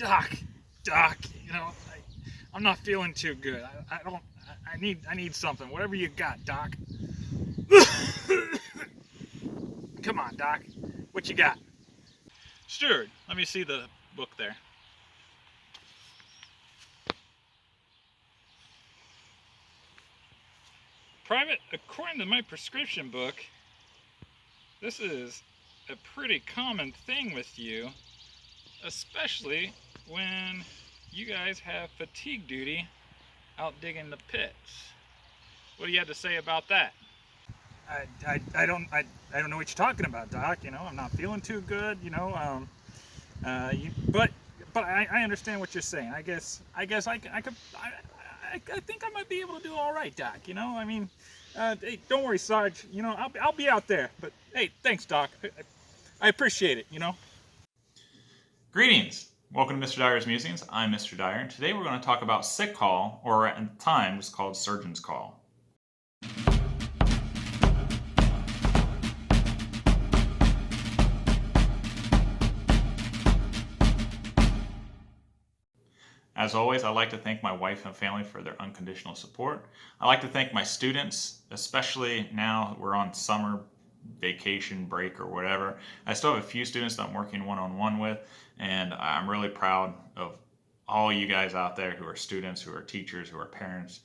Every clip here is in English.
Doc, I'm not feeling too good. I need something. Whatever you got, Doc. Come on, Doc. What you got? Steward, let me see the book there. Private, according to my prescription book, this is a pretty common thing with you, especially when you guys have fatigue duty out digging the pits. What do you have to say about that? I don't know what you're talking about, Doc. I'm not feeling too good. But I understand what you're saying. I guess I think I might be able to do all right, Doc. Hey, don't worry, Sarge. I'll be out there. But hey, thanks, Doc. I appreciate it. Greetings. Welcome to Mr. Dyer's Musings. I'm Mr. Dyer. Today we're going to talk about sick call, or at the time it was called surgeon's call. As always, I'd like to thank my wife and family for their unconditional support. I'd like to thank my students, especially now we're on summer vacation break or whatever. I still have a few students that I'm working one-on-one with, and I'm really proud of all you guys out there who are students, who are teachers, who are parents.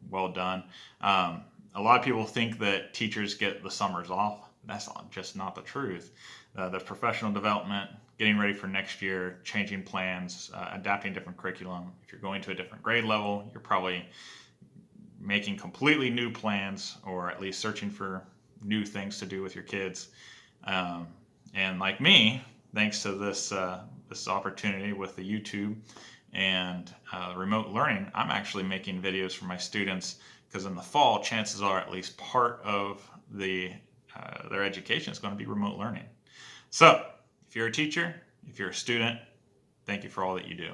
Well done. A lot of people think that teachers get the summers off. That's just not the truth. The professional development, getting ready for next year, changing plans, adapting different curriculum. If you're going to a different grade level, you're probably making completely new plans, or at least searching for new things to do with your kids. And like me, thanks to this opportunity with the YouTube and remote learning, I'm actually making videos for my students, because in the fall, chances are at least part of their education is going to be remote learning. So if you're a teacher, if you're a student, thank you for all that you do.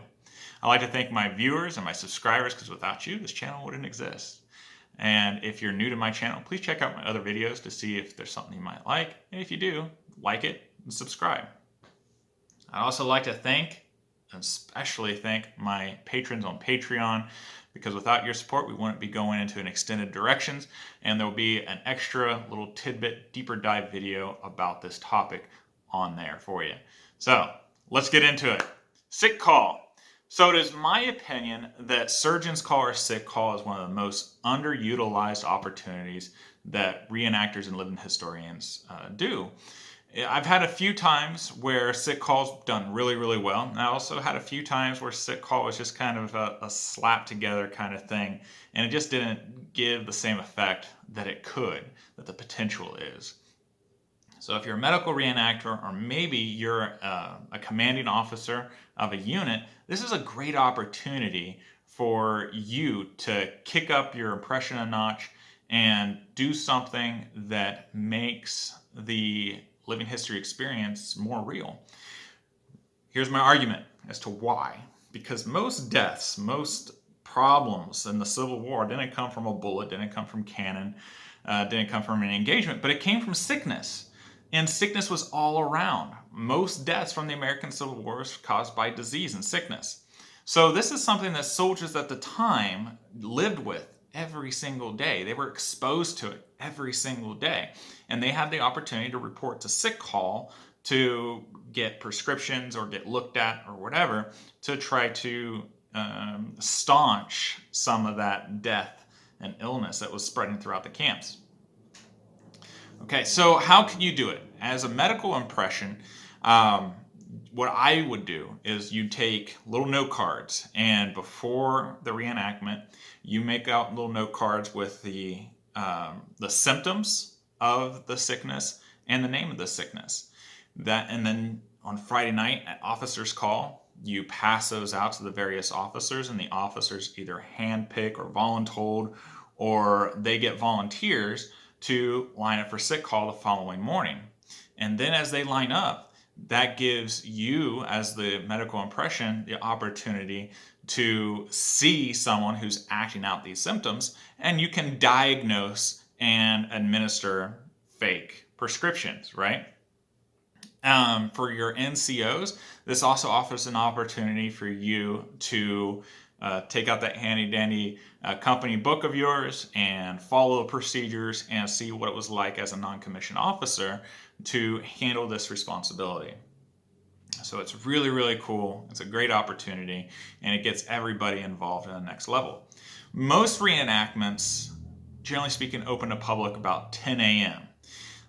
I'd like to thank my viewers and my subscribers, because without you, this channel wouldn't exist. And if you're new to my channel, please check out my other videos to see if there's something you might like. And if you do, like it and subscribe. I'd also like to thank, and especially thank, my patrons on Patreon, because without your support, we wouldn't be going into an extended directions, and there'll be an extra little tidbit, deeper dive video about this topic on there for you. So let's get into it. Sick call. So it is my opinion that surgeon's call or sick call is one of the most underutilized opportunities that reenactors and living historians do. I've had a few times where sick call's done really, really well. And I also had a few times where sick call was just kind of a slap together kind of thing. And it just didn't give the same effect that it could, that the potential is. So if you're a medical reenactor, or maybe you're a commanding officer of a unit, this is a great opportunity for you to kick up your impression a notch and do something that makes the living history experience more real. Here's my argument as to why. Because most deaths, most problems in the Civil War didn't come from a bullet, didn't come from cannon, didn't come from an engagement, but it came from sickness. And sickness was all around. Most deaths from the American Civil War was caused by disease and sickness. So this is something that soldiers at the time lived with every single day. They were exposed to it every single day. And they had the opportunity to report to sick call to get prescriptions or get looked at or whatever, to try to staunch some of that death and illness that was spreading throughout the camps. Okay, so how can you do it? As a medical impression, what I would do is you take little note cards, and before the reenactment, you make out little note cards with the symptoms of the sickness and the name of the sickness. And then on Friday night at officer's call, you pass those out to the various officers, and the officers either handpick or voluntold, or they get volunteers to line up for sick call the following morning. And then as they line up, that gives you, as the medical impression, the opportunity to see someone who's acting out these symptoms, and you can diagnose and administer fake prescriptions, right? For your NCOs, this also offers an opportunity for you to take out that handy-dandy company book of yours and follow the procedures and see what it was like as a non-commissioned officer to handle this responsibility. So it's really, really cool. It's a great opportunity, and it gets everybody involved in the next level. Most reenactments, generally speaking, open to public about 10 a.m.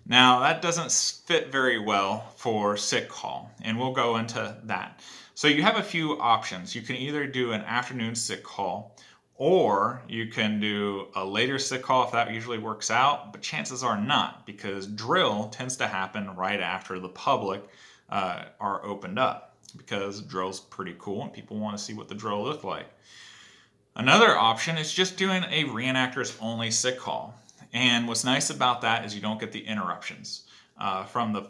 Now, that doesn't fit very well for sick call, and we'll go into that. So you have a few options. You can either do an afternoon sick call, or you can do a later sick call if that usually works out, but chances are not, because drill tends to happen right after the public are opened up, because drill's pretty cool and people want to see what the drill looked like. Another option is just doing a reenactors only sick call. And what's nice about that is you don't get the interruptions from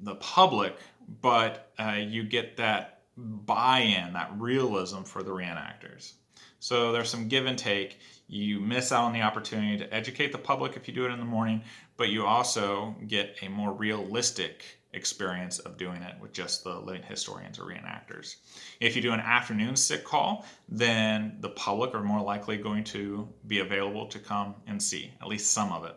the public, but you get that buy-in, that realism for the reenactors. So there's some give and take. You miss out on the opportunity to educate the public if you do it in the morning, but you also get a more realistic experience of doing it with just the living historians or reenactors. If you do an afternoon sick call, then the public are more likely going to be available to come and see at least some of it,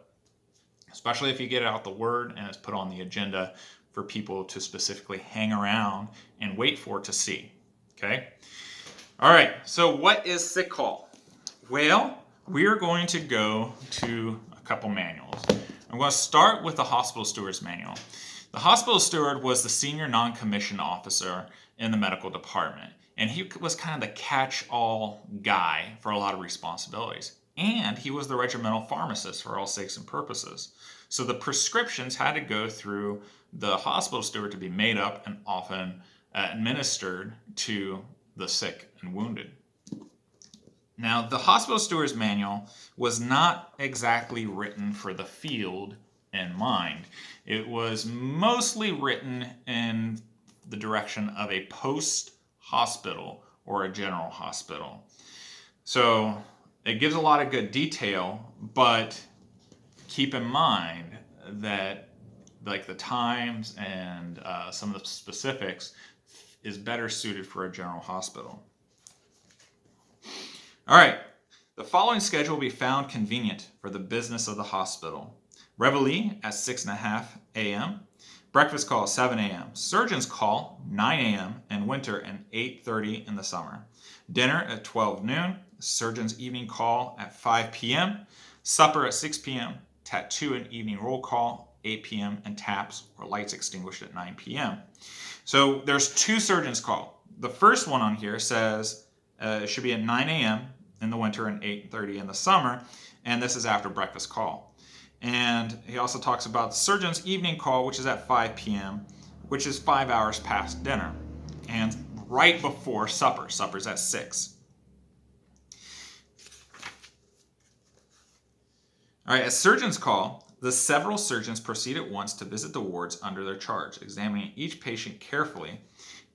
especially if you get out the word and it's put on the agenda for people to specifically hang around and wait for it to see. Okay? All right, so what is sick call? Well, we are going to go to a couple manuals. I'm going to start with the Hospital Steward's Manual. The hospital steward was the senior non-commissioned officer in the medical department, and he was kind of the catch-all guy for a lot of responsibilities. And he was the regimental pharmacist for all sakes and purposes. So the prescriptions had to go through the hospital steward to be made up and often administered to the sick and wounded. Now, the Hospital Steward's Manual was not exactly written for the field in mind. It was mostly written in the direction of a post-hospital or a general hospital. So it gives a lot of good detail, but keep in mind that like the times and some of the specifics is better suited for a general hospital. All right, the following schedule will be found convenient for the business of the hospital. Reveille at 6:30 a.m., breakfast call at 7 a.m., surgeon's call 9 a.m. in winter and 8:30 in the summer. Dinner at 12 noon, surgeon's evening call at 5 p.m., supper at 6 p.m., tattoo and evening roll call 8 p.m., and taps or lights extinguished at 9 p.m. So there's two surgeon's call. The first one on here says it should be at 9 a.m. in the winter and 8:30 in the summer, and this is after breakfast call. And he also talks about the surgeon's evening call, which is at 5 p.m., which is 5 hours past dinner, and right before supper. Supper's at 6. All right, at surgeon's call, the several surgeons proceed at once to visit the wards under their charge, examining each patient carefully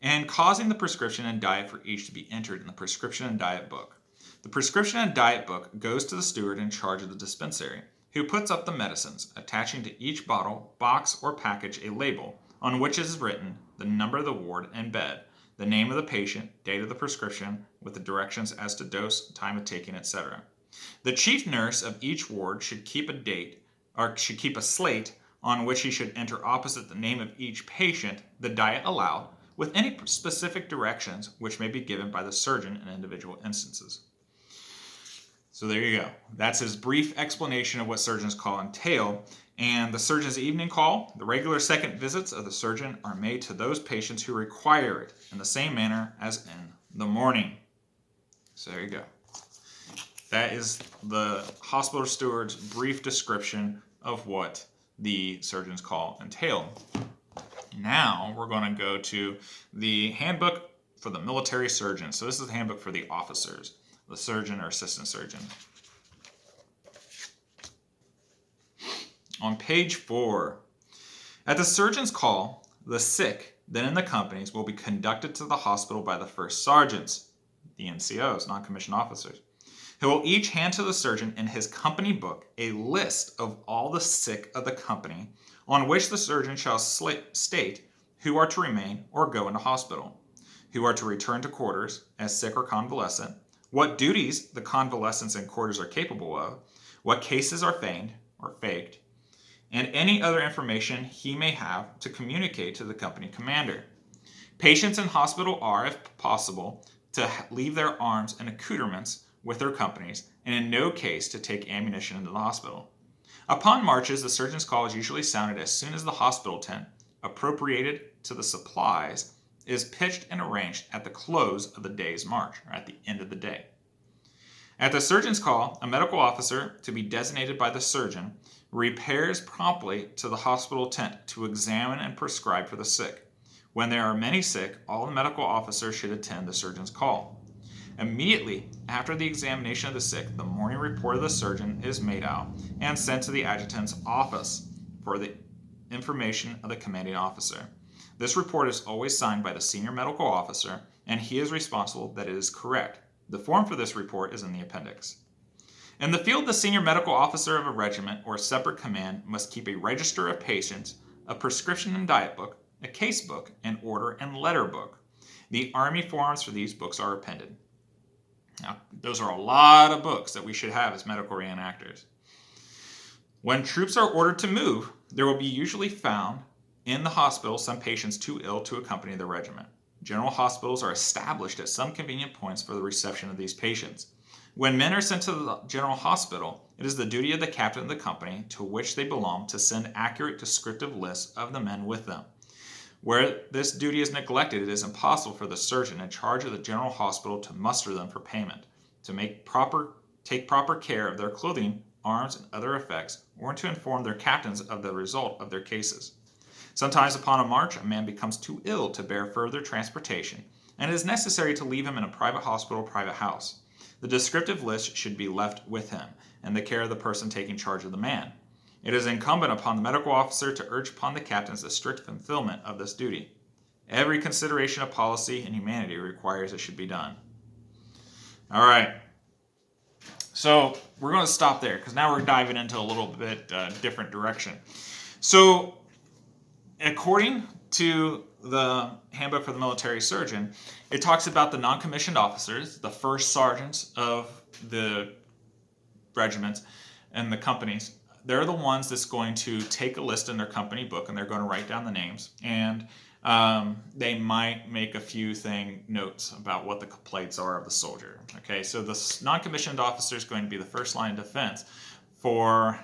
and causing the prescription and diet for each to be entered in the prescription and diet book. The prescription and diet book goes to the steward in charge of the dispensary, who puts up the medicines, attaching to each bottle, box, or package a label on which is written the number of the ward and bed, the name of the patient, date of the prescription, with the directions as to dose, time of taking, etc. The chief nurse of each ward should keep a slate on which he should enter opposite the name of each patient the diet allowed, with any specific directions which may be given by the surgeon in individual instances. So there you go. That's his brief explanation of what surgeon's call entail. And the surgeon's evening call, the regular second visits of the surgeon are made to those patients who require it in the same manner as in the morning. So there you go. That is the hospital steward's brief description of what the surgeon's call entailed. Now we're going to go to the handbook for the military surgeon. So this is the handbook for the officers, the surgeon or assistant surgeon. On page 4, at the surgeon's call, the sick, then in the companies, will be conducted to the hospital by the first sergeants, the NCOs, non-commissioned officers, who will each hand to the surgeon in his company book a list of all the sick of the company, on which the surgeon shall state who are to remain or go into hospital, who are to return to quarters as sick or convalescent, what duties the convalescents in quarters are capable of, what cases are feigned or faked, and any other information he may have to communicate to the company commander. Patients in hospital are, if possible, to leave their arms and accoutrements with their companies, and in no case to take ammunition into the hospital. Upon marches, the surgeon's call is usually sounded as soon as the hospital tent, appropriated to the supplies, is pitched and arranged at the close of the day's march, or at the end of the day. At the surgeon's call, a medical officer, to be designated by the surgeon, repairs promptly to the hospital tent to examine and prescribe for the sick. When there are many sick, all the medical officers should attend the surgeon's call. Immediately after the examination of the sick, the morning report of the surgeon is made out and sent to the adjutant's office for the information of the commanding officer. This report is always signed by the senior medical officer, and he is responsible that it is correct. The form for this report is in the appendix. In the field, the senior medical officer of a regiment or a separate command must keep a register of patients, a prescription and diet book, a case book, an order and letter book. The Army forms for these books are appended. Now, those are a lot of books that we should have as medical reenactors. When troops are ordered to move, there will be usually found in the hospital some patients too ill to accompany the regiment. General hospitals are established at some convenient points for the reception of these patients. When men are sent to the general hospital, it is the duty of the captain of the company to which they belong to send accurate descriptive lists of the men with them. Where this duty is neglected, it is impossible for the surgeon in charge of the general hospital to muster them for payment, to take proper care of their clothing, arms, and other effects, or to inform their captains of the result of their cases. Sometimes upon a march, a man becomes too ill to bear further transportation, and it is necessary to leave him in a private hospital or private house. The descriptive list should be left with him, and the care of the person taking charge of the man. It is incumbent upon the medical officer to urge upon the captains the strict fulfillment of this duty. Every consideration of policy and humanity requires it should be done. All right. So we're going to stop there because now we're diving into a little bit different direction. So according to the Handbook for the Military Surgeon, it talks about the non-commissioned officers, the first sergeants of the regiments and the companies. They're the ones that's going to take a list in their company book and they're going to write down the names, and they might make a few notes about what the complaints are of the soldier. Okay, so the non-commissioned officer is going to be the first line of defense for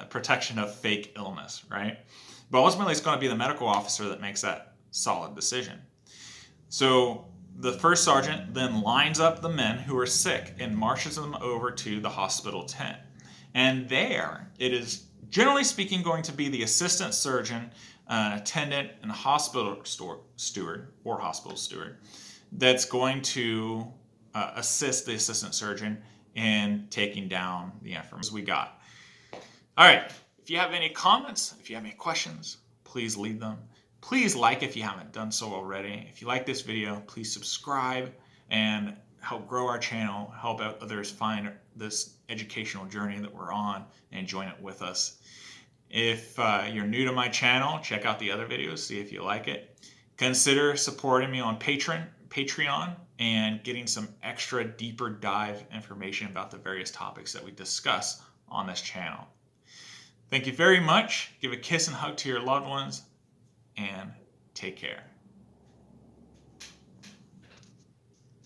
protection of fake illness, right? But ultimately it's going to be the medical officer that makes that solid decision. So the first sergeant then lines up the men who are sick and marches them over to the hospital tent. And there, it is generally speaking going to be the assistant surgeon, attendant, and hospital steward or hospital steward that's going to assist the assistant surgeon in taking down the information we got. All right, if you have any comments, if you have any questions, please leave them. Please like if you haven't done so already. If you like this video, please subscribe and help grow our channel, help out others find this educational journey that we're on and join it with us. If you're new to my channel, check out the other videos, see if you like it. Consider supporting me on Patreon and getting some extra deeper dive information about the various topics that we discuss on this channel. Thank you very much. Give a kiss and hug to your loved ones and take care.